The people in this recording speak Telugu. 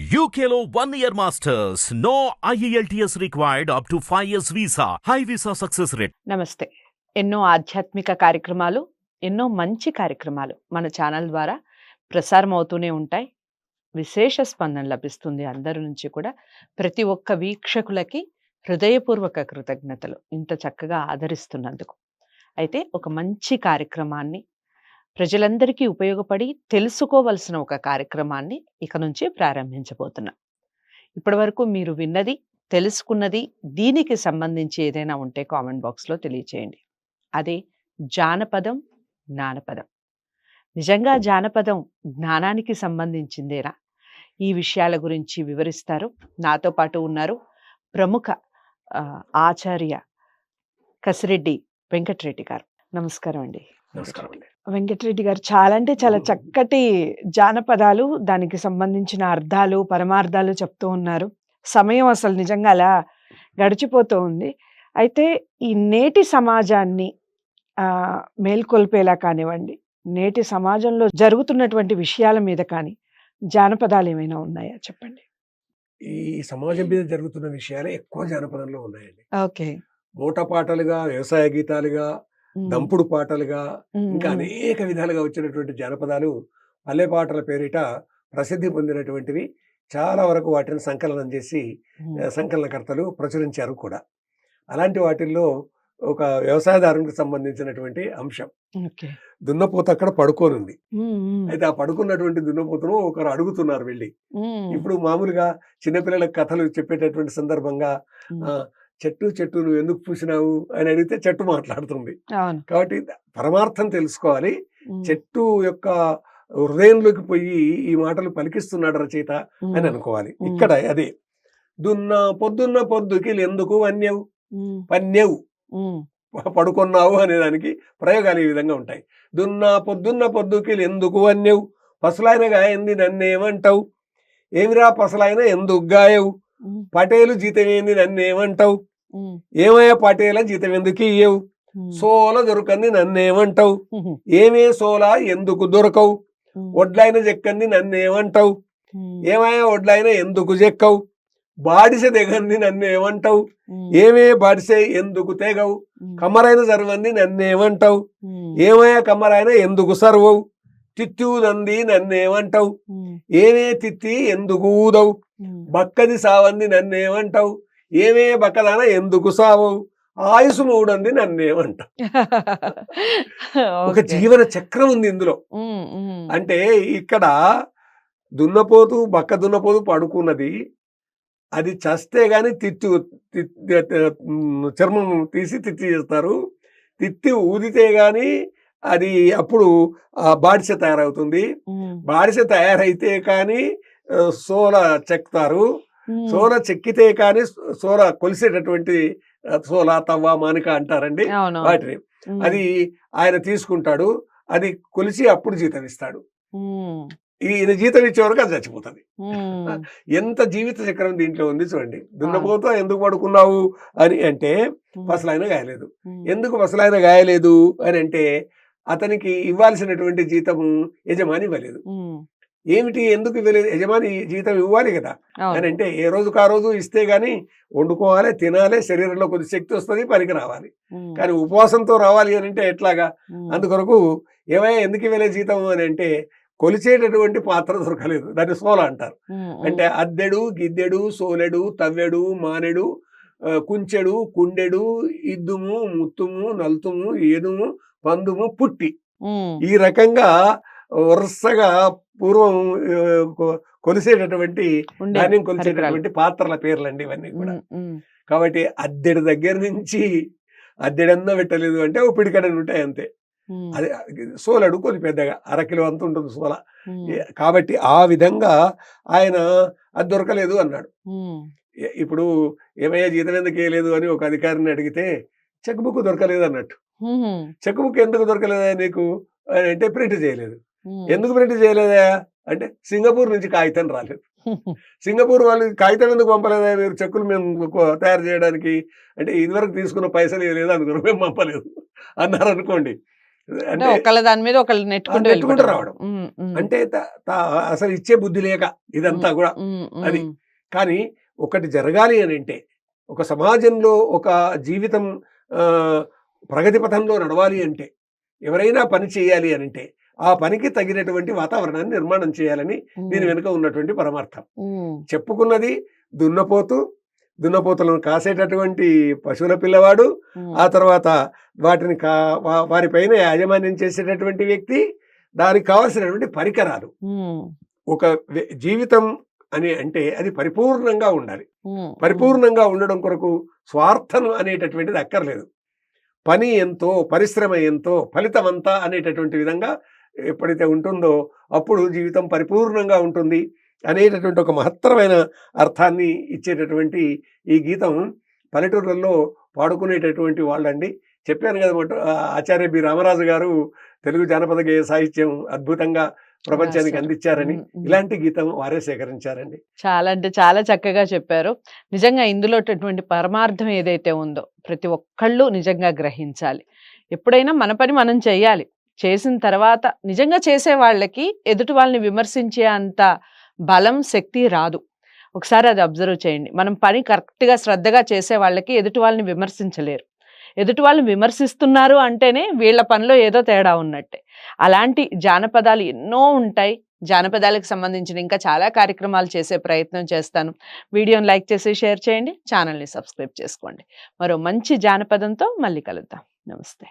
UKLO 1 year masters. No IELTS required up to 5 years visa. High visa success rate. నమస్తే. ఎన్నో ఆధ్యాత్మిక కార్యక్రమాలు, ఎన్నో మంచి కార్యక్రమాలు మన ఛానల్ ద్వారా ప్రసారం అవుతూనే ఉంటాయి. విశేష స్పందన లభిస్తుంది అందరి నుంచి కూడా. ప్రతి ఒక్క వీక్షకులకి హృదయపూర్వక కృతజ్ఞతలు ఇంత చక్కగా ఆదరిస్తున్నందుకు. అయితే ఒక మంచి కార్యక్రమాన్ని ప్రజలందరికీ ఉపయోగపడి తెలుసుకోవలసిన ఒక కార్యక్రమాన్ని ఇక నుంచి ప్రారంభించబోతున్నాం. ఇప్పటివరకు మీరు విన్నది, తెలుసుకున్నది, దీనికి సంబంధించి ఏదైనా ఉంటే కామెంట్ బాక్స్లో తెలియచేయండి. అదే జానపదం, జ్ఞానపదం. నిజంగా జానపదం జ్ఞానానికి సంబంధించిందేనా? ఈ విషయాల గురించి వివరిస్తారు. నాతో పాటు ఉన్నారు ప్రముఖ ఆచార్య కసిరెడ్డి వెంకటరెడ్డి గారు. నమస్కారం అండి. నమస్కారం అండి. వెంకటరెడ్డి గారు, చాలా అంటే చాలా చక్కటి జానపదాలు, దానికి సంబంధించిన అర్థాలు, పరమార్థాలు చెప్తూ ఉన్నారు. సమయం అసలు నిజంగా అలా గడిచిపోతూ ఉంది. అయితే ఈ నేటి సమాజాన్ని మేల్కొల్పేలా కానివ్వండి, నేటి సమాజంలో జరుగుతున్నటువంటి విషయాల మీద కానీ జానపదాలు ఏమైనా ఉన్నాయా చెప్పండి. ఈ సమాజం మీద జరుగుతున్న విషయాలే ఎక్కువ జానపదంలో ఉన్నాయండి. ఓకే. మూట పాటలుగా, వ్యవసాయ గీతాలుగా, దంపుడు పాటలుగా, ఇంకా అనేక విధాలుగా వచ్చినటువంటి జానపదాలు పల్లె పాటల పేరిట ప్రసిద్ధి పొందినటువంటివి. చాలా వరకు వాటిని సంకలనం చేసి సంకలనకర్తలు ప్రచురించారు కూడా. అలాంటి వాటిల్లో ఒక వ్యవసాయదారునికి సంబంధించినటువంటి అంశం. దున్నపోత అక్కడ పడుకోనుంది. అయితే ఆ పడుకున్నటువంటి దున్నపోతను ఒకరు అడుగుతున్నారు వెళ్ళి. ఇప్పుడు మామూలుగా చిన్నపిల్లలకు కథలు చెప్పేటటువంటి సందర్భంగా చెట్టు చెట్టు నువ్వు ఎందుకు పూసినావు అని అడిగితే చెట్టు మాట్లాడుతుంది. కాబట్టి పరమార్థం తెలుసుకోవాలి. చెట్టు యొక్క హృదయంలోకి పోయి ఈ మాటలు పలికిస్తున్నాడు రచయిత అని అనుకోవాలి. ఇక్కడ అదే పొద్దున్న పొద్దుకి ఎందుకు అన్యవు పన్యవు పడుకున్నావు అనేదానికి ప్రయోగాలు ఈ విధంగా ఉంటాయి. పొద్దున్న పొద్దుకి ఎందుకు అన్యవు పసులైన గాయంది నన్నేమంటావు, ఏమిరా పసలైన ఎందుకు గాయవు, పటేలు జీతం ఏంది నన్నేమంటావు, ఏమయ్యా పటేల జీతం ఎందుకు ఇయ్యవు, సోల దొరకంది నన్నేమంటావు, ఏమే సోల ఎందుకు దొరకవు, ఒడ్లైన చెక్కంది నన్నేమంటావు, ఏమయ్యా ఒడ్లైన ఎందుకు చెక్కవు, బాడిసె తెగంది నన్నేమంటావు, ఏమే బాడిసె ఎందుకు తెగవు, కమ్మరైన సర్వంది నన్నేమంటావు, ఏమయ్యా కమ్మరైన ఎందుకు సర్వవు, తిత్తివుదంది నన్నేమంటావు, ఏమే తిత్తి ఎందుకు ఊదవు, బక్కది సావంది నన్నేమంటావు, ఏమే బక్కదాన ఎందుకు సావవు, ఆయుసు మూడంది నన్నేమంటావు. ఒక జీవన చక్రం ఉంది ఇందులో. అంటే ఇక్కడ దున్నపోతు బక్క దున్నపోతు పడుకున్నది, అది చస్తే గాని చర్మం తీసి తిత్తి చేస్తారు, తిత్తి ఊదితే గాని అది అప్పుడు బాడిసె తయారవుతుంది, బాడిసె తయారైతే కానీ సోల చెక్తారు, సోల చెక్కితే కానీ సోల కొలిసేటటువంటి సోల తవ్వ మానిక అంటారండి వాటిని. అది ఆయన తీసుకుంటాడు, అది కొలిసి అప్పుడు జీతం ఇస్తాడు. ఈయన జీతం ఇచ్చే వరకు అది చచ్చిపోతుంది. ఎంత జీవిత చక్రం దీంట్లో ఉంది చూడండి. దున్నపోతా ఎందుకు పడుకున్నావు అని అంటే పసలైన గాయలేదు. ఎందుకు పసలైన గాయలేదు అని అంటే అతనికి ఇవ్వాల్సినటువంటి జీతం యజమాని ఇవ్వలేదు. ఏమిటి ఎందుకు ఇవ్వలేదు, యజమాని జీతం ఇవ్వాలి కదా అని అంటే ఏ రోజుకు ఆ రోజు ఇస్తే గాని వండుకోవాలి, తినాలి, శరీరంలో కొద్ది శక్తి వస్తుంది, పనికి రావాలి. కానీ ఉపవాసంతో రావాలి అని అంటే ఎట్లాగా? అందుకొరకు ఏమయ్యా ఎందుకు ఇవ్వలేదు జీతం అని అంటే కొలిచేటటువంటి పాత్ర దొరకలేదు, దాన్ని సోల అంటారు. అంటే అద్దెడు, గిద్దెడు, సోలెడు, తవ్వెడు, మానెడు, కుంచెడు, కుండెడు, ఇద్దుము, ముత్తుము, నల్తుము, ఏదుము, పందుము, పుట్టి, ఈ రకంగా వరుసగా పూర్వం కొలిసేటటువంటి ధాన్యం కొలిసేటటువంటి పాత్రల పేర్లండి ఇవన్నీ కూడా. కాబట్టి అద్దెడు దగ్గర నుంచి అద్దెడన్నా పెట్టలేదు అంటే ఓ పిడికడని ఉంటాయి అంతే. అది సోలడు కొద్ది పెద్దగా 1/2 కిలో అంత ఉంటుంది సోల. కాబట్టి ఆ విధంగా ఆయన అది దొరకలేదు అన్నాడు. ఇప్పుడు ఏమయ్యా జీతం ఎందుకు వేయలేదు అని ఒక అధికారిని అడిగితే చెక్ బుక్ దొరకలేదు అన్నట్టు. చెక్ బుక్ ఎందుకు దొరకలేదా నీకు అని అంటే ప్రింట్ చేయలేదు. ఎందుకు ప్రింట్ చేయలేదా అంటే సింగపూర్ నుంచి కాగితం రాలేదు. సింగపూర్ వాళ్ళు కాగితం ఎందుకు పంపలేదా మీరు చెక్కులు మేము తయారు చేయడానికి అంటే ఇదివరకు తీసుకున్న పైసలు ఇవ్వలేదు అందుకని మేము పంపలేదు అన్నారు అనుకోండి. అంటే అంటే ఒకళ్ళ దాని మీద ఒకళ్ళు నెట్టుకుంటూ నెట్టుకుంటూ వెళ్ళిపోవడం. రావడం. ఉమ్, ఉమ్, అంటే అసలు ఇచ్చే బుద్ధి లేక ఇదంతా కూడా ఉమ్, అది. ఉమ్, కానీ ఒకటి జరగాలి అని అంటే, ఒక సమాజంలో ఒక జీవితం ప్రగతి పథంలో నడవాలి అంటే, ఎవరైనా పని చేయాలి అనంటే, ఆ పనికి తగినటువంటి వాతావరణాన్ని నిర్మాణం చేయాలని దీని ఉమ్, వెనుక ఉన్నటువంటి పరమార్థం. ఉమ్, చెప్పుకున్నది దున్నపోతులను కాసేటటువంటి పశువుల పిల్లవాడు, ఆ ఉమ్, తర్వాత వాటిని వారిపైన యాజమాన్యం చేసేటటువంటి వ్యక్తి, దానికి కావాల్సినటువంటి పరికరాలు. ఉమ్, ఒక జీవితం అని అంటే అది పరిపూర్ణంగా ఉండాలి. ఉమ్, పరిపూర్ణంగా ఉండడం కొరకు స్వార్థం అనేటటువంటిది అక్కర్లేదు. పని ఎంతో, పరిశ్రమ ఎంతో, ఫలితమంతా అనేటటువంటి విధంగా ఎప్పుడైతే ఉంటుందో అప్పుడు జీవితం పరిపూర్ణంగా ఉంటుంది అనేటటువంటి ఒక మహత్తరమైన అర్థాన్ని ఇచ్చేటటువంటి ఈ గీతం పల్లెటూర్లలో పాడుకునేటటువంటి వాళ్ళండి. చెప్పాను కదా, ఆచార్య బి రామరాజు గారు తెలుగు జానపద గేయ సాహిత్యం అద్భుతంగా ప్రపంచానికి రాశారు. అందించారని, ఉమ్, ఉమ్. ఇలాంటి గీతం వారే సేకరించారండి. చాలా అంటే చాలా చక్కగా చెప్పారు. నిజంగా ఇందులో పరమార్థం ఏదైతే ఉందో ప్రతి ఒక్కళ్ళు నిజంగా గ్రహించాలి. ఎప్పుడైనా మన పని మనం చేయాలి. చేసిన తర్వాత నిజంగా చేసే వాళ్ళకి ఎదుటి వాళ్ళని విమర్శించే అంత బలం, శక్తి రాదు. ఒకసారి అది అబ్జర్వ్ చేయండి. మనం పని కరెక్ట్‌గా శ్రద్ధగా చేసే వాళ్ళకి ఎదుటి వాళ్ళని విమర్శించలేరు. ఎదుటి వాళ్ళని విమర్శిస్తున్నారు అంటేనే వీళ్ళ పనిలో ఏదో తేడా ఉన్నట్టే. అలాంటి జానపదాలు ఎన్నో ఉంటాయి. జానపదాలకు సంబంధించిన ఇంకా చాలా కార్యక్రమాలు చేసే ప్రయత్నం చేస్తాను. వీడియోని లైక్ చేసి షేర్ చేయండి. ఛానల్‌ని సబ్స్క్రైబ్ చేసుకోండి. మరో మంచి జానపదంతో మళ్ళీ కలుద్దాం. నమస్తే.